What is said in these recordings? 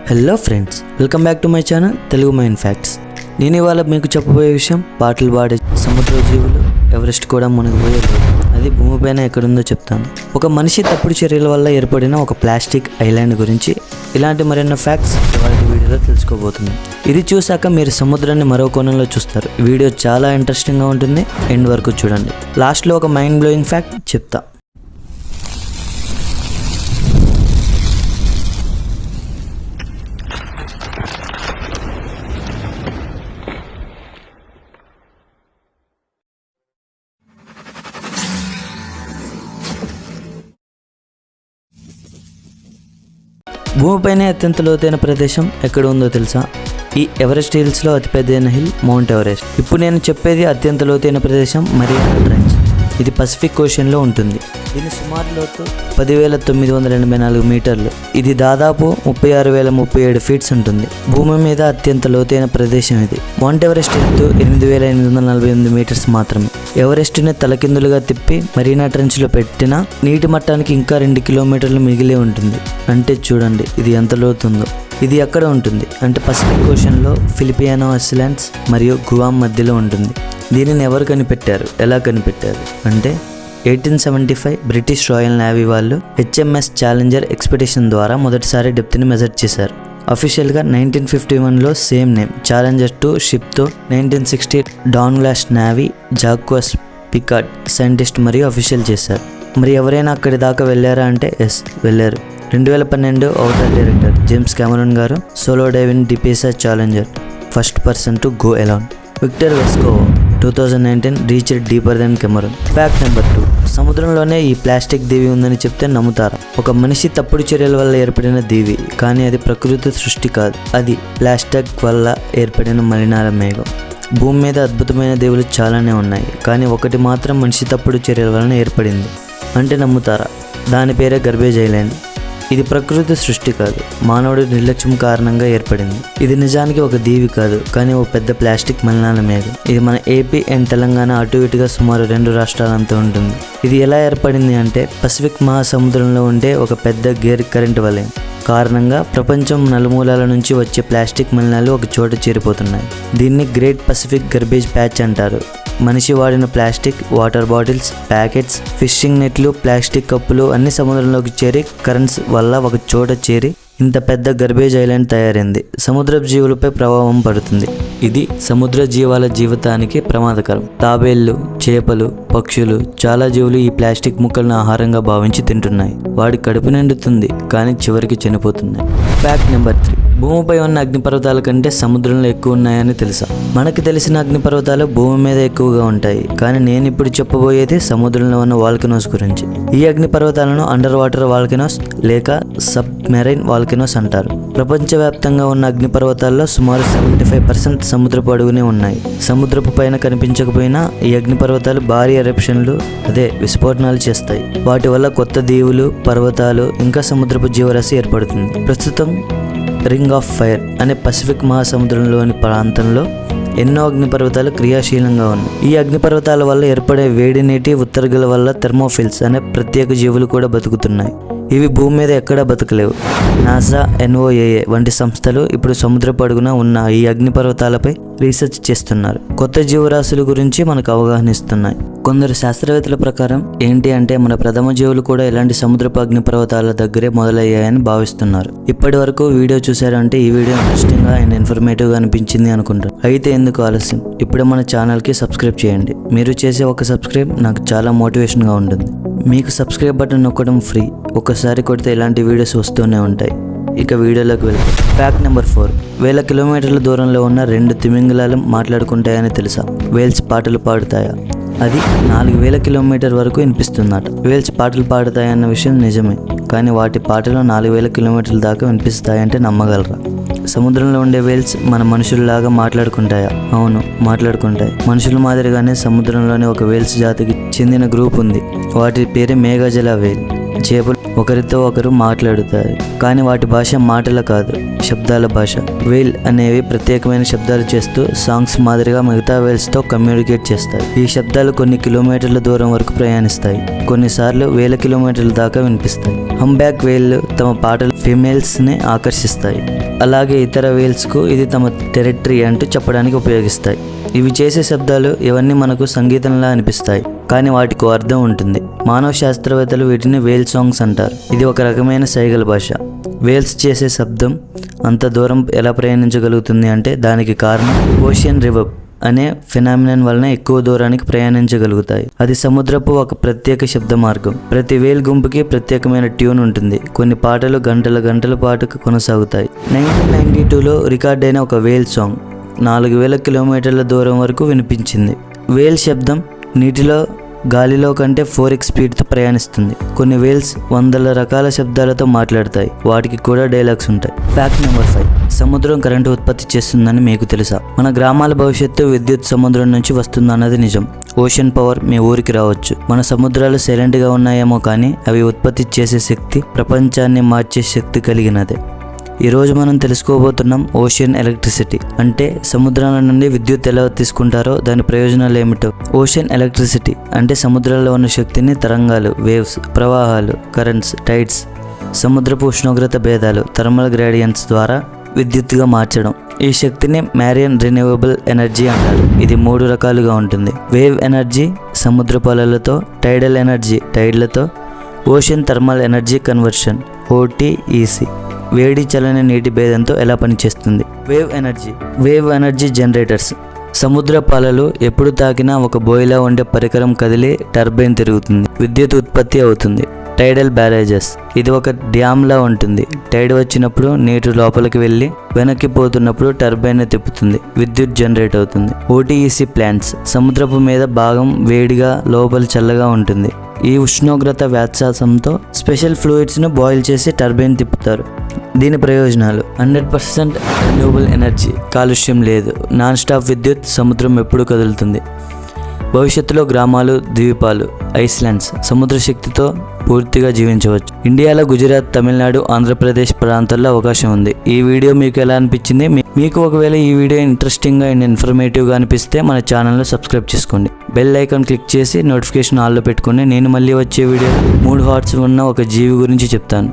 Hello friends, welcome back to my channel Telugu mind facts. నేను ఇవాళ మీకు చెప్పబోయే విషయం పాటలు పాడే సముద్ర జీవులు ఎవరెస్ట్ కూడా మునిగిపోయే లేదు. అది భూమిపైన ఎక్కడుందో చెప్తాను. ఒక మనిషి తప్పుడు చర్యల వల్ల ఏర్పడిన ఒక ప్లాస్టిక్ ఐలాండ్ గురించి ఇలాంటి మరెన్నో ఫ్యాక్ట్స్ ఇవాళ వీడియోలో తెలుసుకోబోతున్నాం. ఇది చూశాక మీరు సముద్రాన్ని మరో కోణంలో చూస్తారు. వీడియో చాలా ఇంట్రెస్టింగ్గా ఉంటుంది. ఎండ్ వరకు చూడండి. లాస్ట్లో ఒక మైండ్ బ్లోయింగ్ ఫ్యాక్ట్ చెప్తా. భూమిపైనే అత్యంత లోతైన ప్రదేశం ఎక్కడ ఉందో తెలుసా? ఈ ఎవరెస్ట్ హిల్స్లో అతిపెద్దైన హిల్ మౌంట్ ఎవరెస్ట్. ఇప్పుడు నేను చెప్పేది అత్యంత లోతైన ప్రదేశం మరియానా ట్రెంచ్. ఇది పసిఫిక్ ఓషన్లో ఉంటుంది. దీని సుమారు లోతు 10,984 మీటర్లు. ఇది దాదాపు 36,037 ఫీట్స్ ఉంటుంది. భూమి మీద అత్యంత లోతైన ప్రదేశం ఇది. మౌంట్ ఎవరెస్ట్ ఎత్తు 8,848 మీటర్స్ మాత్రమే. ఎవరెస్ట్ని తలకిందులుగా తిప్పి మరీనా ట్రెంచ్లో పెట్టిన నీటి మట్టానికి ఇంకా 2 కిలోమీటర్లు మిగిలి ఉంటుంది. అంటే చూడండి ఇది ఎంత లోతుందో. ఇది ఎక్కడ ఉంటుంది అంటే పసిఫిక్ ఓషన్లో ఫిలిపియానో ఐలాండ్స్ మరియు గువామ్ మధ్యలో ఉంటుంది. దీనిని ఎవరు కనిపెట్టారు, ఎలా కనిపెట్టారు అంటే 1875 బ్రిటిష్ రాయల్ నేవీ వాళ్ళు HMS ఛాలెంజర్ ఎక్స్పెడిషన్ ద్వారా మొదటిసారి డెప్త్ని మెజర్ చేశారు. అఫీషియల్గా 1951లో సేమ్ నేమ్ ఛాలెంజర్ 2 షిప్తో 1960 డాన్గ్లాస్ నేవీ జాక్వస్ పికార్డ్ సైంటిస్ట్ మరియు అఫీషియల్ చేశారు. మరి ఎవరైనా అక్కడి దాకా వెళ్ళారా అంటే ఎస్, వెళ్ళారు. 2012 అవుటర్ డైరెక్టర్ జేమ్స్ కెమెరాన్ గారు solo diving Deepsea Challenger first person to go alone. Victor Vescovo 2019 reached deeper than Cameron. Fact number 2, సముద్రంలోనే ఈ ప్లాస్టిక్ దీవి ఉందని చెప్తే నమ్ముతారా? ఒక మనిషి తప్పుడు చర్యల వల్ల ఏర్పడిన దీవి, కానీ అది ప్రకృతి సృష్టి కాదు. అది ప్లాస్టిక్ వల్ల ఏర్పడిన మలినాల మేఘం. భూమి మీద అద్భుతమైన దీవులు చాలానే ఉన్నాయి, కానీ ఒకటి మాత్రం మనిషి తప్పుడు చర్యల వలన ఏర్పడింది. అంటే నమ్ముతారా? దాని పేరే గర్బేజ్ ఐలాండ్. ఇది ప్రకృతి సృష్టి కాదు, మానవుడి నిర్లక్ష్యం కారణంగా ఏర్పడింది. ఇది నిజానికి ఒక దీవి కాదు, కానీ ఒక పెద్ద ప్లాస్టిక్ మలినాల మేఘం. ఇది మన ఏపీ అండ్ తెలంగాణ అటు ఇటుగా సుమారు 2 రాష్ట్రాలంతా ఉంటుంది. ఇది ఎలా ఏర్పడింది అంటే పసిఫిక్ మహాసముద్రంలో ఉండే ఒక పెద్ద గేర్ కరెంట్ వలయం కారణంగా ప్రపంచం నలుమూలాల నుంచి వచ్చే ప్లాస్టిక్ మలినాలు ఒక చోట చేరిపోతున్నాయి. దీన్ని గ్రేట్ పసిఫిక్ గర్బేజ్ ప్యాచ్ అంటారు. మనిషి వాడిన plastic, water bottles, packets, fishing నెట్లు, ప్లాస్టిక్ కప్పులు అన్ని సముద్రంలోకి చేరి కరెంట్స్ వల్ల ఒక చోట చేరి ఇంత పెద్ద గర్బేజ్ ఐలాండ్ తయారైంది. సముద్ర జీవులపై ప్రభావం పడుతుంది. ఇది సముద్ర జీవాల జీవితానికి ప్రమాదకరం. తాబేళ్లు, చేపలు, పక్షులు, చాలా జీవులు ఈ ప్లాస్టిక్ ముక్కలను ఆహారంగా భావించి తింటున్నాయి. వాడి కడుపు నిండుతుంది, కానీ చివరికి చనిపోతున్నాయి. ఫ్యాక్ట్ నెంబర్ 3, భూమిపై ఉన్న అగ్నిపర్వతాల కంటే సముద్రంలో ఎక్కువ ఉన్నాయని తెలుసా? మనకు తెలిసిన అగ్నిపర్వతాలు భూమి మీద ఎక్కువగా ఉంటాయి, కానీ నేను ఇప్పుడు చెప్పబోయేది సముద్రంలో ఉన్న వాల్కనోస్ గురించి. ఈ అగ్నిపర్వతాలను అండర్ వాటర్ వాల్కనోస్ లేక సబ్ మెరైన్ వాల్కనోస్ అంటారు. ప్రపంచవ్యాప్తంగా ఉన్న అగ్నిపర్వతాల్లో సుమారు 75% సముద్రపు అడుగునే ఉన్నాయి. సముద్రపు పైన కనిపించకపోయినా ఈ అగ్నిపర్వతాలు భారీ ఎరప్షన్లు విస్ఫోటనాలు చేస్తాయి. వాటి వల్ల కొత్త దీవులు, పర్వతాలు ఇంకా సముద్రపు జీవరాశి ఏర్పడుతుంది. ప్రస్తుతం రింగ్ ఆఫ్ ఫైర్ అనే పసిఫిక్ మహాసముద్రంలోని ప్రాంతంలో ఎన్నో అగ్నిపర్వతాలు క్రియాశీలంగా ఉన్నాయి. ఈ అగ్నిపర్వతాల వల్ల ఏర్పడే వేడి నీటి ఉత్తర్గల వల్ల థెర్మోఫిల్స్ అనే ప్రత్యేక జీవులు కూడా బతుకుతున్నాయి. ఇవి భూమి మీద ఎక్కడా బతకలేవు. నాసా, NOAA వంటి సంస్థలు ఇప్పుడు సముద్రపు అడుగున ఉన్న ఈ అగ్నిపర్వతాలపై రీసెర్చ్ చేస్తున్నారు. కొత్త జీవరాశుల గురించి మనకు అవగాహన ఇస్తున్నాయి. కొందరు శాస్త్రవేత్తల ప్రకారం ఏంటి అంటే మన ప్రథమ జీవులు కూడా ఇలాంటి సముద్రపు అగ్నిపర్వతాల దగ్గరే మొదలయ్యాయని భావిస్తున్నారు. ఇప్పటి వరకు వీడియో చూసారంటే ఈ వీడియో ఇంట్రెస్టింగ్గా అండ్ ఇన్ఫర్మేటివ్గా అనిపించింది అనుకుంటారు. అయితే ఎందుకు ఆలస్యం, ఇప్పుడే మన ఛానల్కి సబ్స్క్రైబ్ చేయండి. మీరు చేసే ఒక సబ్స్క్రైబ్ నాకు చాలా మోటివేషన్గా ఉంటుంది. మీకు సబ్స్క్రైబ్ బటన్ నొక్కడం ఫ్రీ. ఒకసారి కొడితే ఇలాంటి వీడియోస్ వస్తూనే ఉంటాయి. ఇక వీడియోలోకి వెళ్తాం. ఫ్యాక్ట్ నెంబర్ 4, 1000 కిలోమీటర్ల దూరంలో ఉన్న 2 తిమింగలాలు మాట్లాడుకుంటాయని తెలుసా? వేల్స్ పాటలు పాడుతాయా? అది 4000 కిలోమీటర్ వరకు వినిపిస్తుందట. వేల్స్ పాటలు పాడుతాయన్న విషయం నిజమే, కానీ వాటి పాటలు 4000 కిలోమీటర్ల దాకా వినిపిస్తాయంటే నమ్మగలరా? సముద్రంలో ఉండే వేల్స్ మన మనుషుల్లాగా మాట్లాడుకుంటాయా? అవును, మాట్లాడుకుంటాయి. మనుషుల మాదిరిగానే సముద్రంలోని ఒక వేల్స్ జాతికి చెందిన గ్రూప్ ఉంది. వాటి పేరు మేఘజల వేల్. చేపలు ఒకరితో ఒకరు మాట్లాడుతాయి, కానీ వాటి భాష మాటల కాదు, శబ్దాల భాష. వేల్ అనేవి ప్రత్యేకమైన శబ్దాలు చేస్తూ సాంగ్స్ మాదిరిగా మిగతా వేల్స్తో కమ్యూనికేట్ చేస్తాయి. ఈ శబ్దాలు కొన్ని కిలోమీటర్ల దూరం వరకు ప్రయాణిస్తాయి, కొన్నిసార్లు వేల కిలోమీటర్ల దాకా వినిపిస్తాయి. హంబ్యాక్ వేళ్ళు తమ పాటలు ఫీమేల్స్ని ఆకర్షిస్తాయి, అలాగే ఇతర వేల్స్కు ఇది తమ టెరిటరీ అంటూ చెప్పడానికి ఉపయోగిస్తాయి. ఇవి చేసే శబ్దాలు ఇవన్నీ మనకు సంగీతంలా అనిపిస్తాయి, కానీ వాటికి అర్థం ఉంటుంది. మానవ శాస్త్రవేత్తలు వీటిని వేల్ సాంగ్స్ అంటారు. ఇది ఒక రకమైన సైగల భాష. వేల్స్ చేసే శబ్దం అంత దూరం ఎలా ప్రయాణించగలుగుతుంది అంటే దానికి కారణం ఓషియన్ రివర్ అనే ఫినామినన్ వలన ఎక్కువ దూరానికి ప్రయాణించగలుగుతాయి. అది సముద్రపు ఒక ప్రత్యేక శబ్ద మార్గం. ప్రతి వేల్ గుంపుకి ప్రత్యేకమైన ట్యూన్ ఉంటుంది. కొన్ని పాటలు గంటల గంటల పాటు కొనసాగుతాయి. 1992లో రికార్డ్ అయిన ఒక వేల్ సాంగ్ 4000 కిలోమీటర్ల దూరం వరకు వినిపించింది. వేల్ శబ్దం నీటిలో గాలిలో కంటే 4x స్పీడ్తో ప్రయాణిస్తుంది. కొన్ని వేల్స్ వందల రకాల శబ్దాలతో మాట్లాడతాయి, వాటికి కూడా డైలాగ్స్ ఉంటాయి. Fact number 5. సముద్రం కరెంటు ఉత్పత్తి చేస్తుందని మీకు తెలుసా? మన గ్రామాల భవిష్యత్తు విద్యుత్ సముద్రం నుంచి వస్తుందన్నది నిజం. ఓషన్ పవర్ మీ ఊరికి రావచ్చు. మన సముద్రాలు సైలెంట్గా ఉన్నాయేమో కానీ అవి ఉత్పత్తి చేసే శక్తి ప్రపంచాన్ని మార్చే శక్తి కలిగినదే. ఈరోజు మనం తెలుసుకోబోతున్నాం ఓషన్ ఎలక్ట్రిసిటీ అంటే సముద్రాల నుండి విద్యుత్ ఎలా తీసుకుంటారో దాని ప్రయోజనాలు ఏమిటో. ఓషన్ ఎలక్ట్రిసిటీ అంటే సముద్రాల్లో ఉన్న శక్తిని తరంగాలు, వేవ్స్, ప్రవాహాలు, కరెంట్స్, టైడ్స్, సముద్రపు ఉష్ణోగ్రత భేదాలు, థర్మల్ గ్రేడియంట్స్ ద్వారా విద్యుత్తుగా మార్చడం. ఈ శక్తిని మ్యారియన్ రిన్యూవబుల్ ఎనర్జీ అంటారు. ఇది 3 రకాలుగా ఉంటుంది. వేవ్ ఎనర్జీ సముద్రపు అలలతో, టైడల్ ఎనర్జీ టైడ్లతో, ocean thermal energy conversion OTEC వేడి చల్లని నీటి భేదంతో ఎలా పనిచేస్తుంది. Wave energy generators. సముద్ర పాలలు ఎప్పుడు తాకినా ఒక బోయిలా ఉండే పరికరం కదిలి టర్బైన్ తిరుగుతుంది, విద్యుత్ ఉత్పత్తి అవుతుంది. టైడల్ బ్యారేజెస్. ఇది ఒక డ్యామ్లా ఉంటుంది. టైడ్ వచ్చినప్పుడు నీరు లోపలికి వెళ్ళి వెనక్కి పోతున్నప్పుడు టర్బైన్ తిప్పుతుంది, విద్యుత్ జనరేట్ అవుతుంది. OTEC plants. సముద్రపు మీద భాగం వేడిగా లోపల చల్లగా ఉంటుంది. ఈ ఉష్ణోగ్రత వ్యత్యాసంతో స్పెషల్ ఫ్లూయిడ్స్ను బాయిల్ చేసి టర్బైన్ తిప్పుతారు. దీని ప్రయోజనాలు: 100% రెన్యూవబుల్ ఎనర్జీ, కాలుష్యం లేదు, నాన్ స్టాప్ విద్యుత్, సముద్రం ఎప్పుడు కదులుతుంది. భవిష్యత్తులో గ్రామాలు, ద్వీపాలు, ఐస్లాండ్స్ సముద్ర శక్తితో పూర్తిగా జీవించవచ్చు. ఇండియాలో గుజరాత్, తమిళనాడు, ఆంధ్రప్రదేశ్ ప్రాంతాల్లో అవకాశం ఉంది. ఈ వీడియో మీకు ఎలా అనిపించింది? మీకు ఒకవేళ ఈ వీడియో ఇంట్రెస్టింగ్గా అండ్ ఇన్ఫర్మేటివ్గా అనిపిస్తే మన ఛానల్ను సబ్స్క్రైబ్ చేసుకోండి. బెల్ ఐకాన్ క్లిక్ చేసి నోటిఫికేషన్ ఆల్లో పెట్టుకుని నేను మళ్ళీ వచ్చే వీడియోలో 3 హార్ట్స్ ఉన్న ఒక జీవి గురించి చెప్తాను.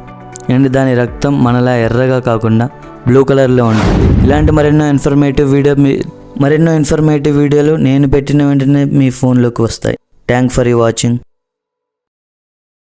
అండ్ దాని రక్తం మనలా ఎర్రగా కాకుండా బ్లూ కలర్లో ఉంటుంది. ఇలాంటి మరెన్నో ఇన్ఫర్మేటివ్ వీడియోలు నేను పెట్టిన వెంటనే మీ ఫోన్లోకి వస్తాయి. Thank for watching.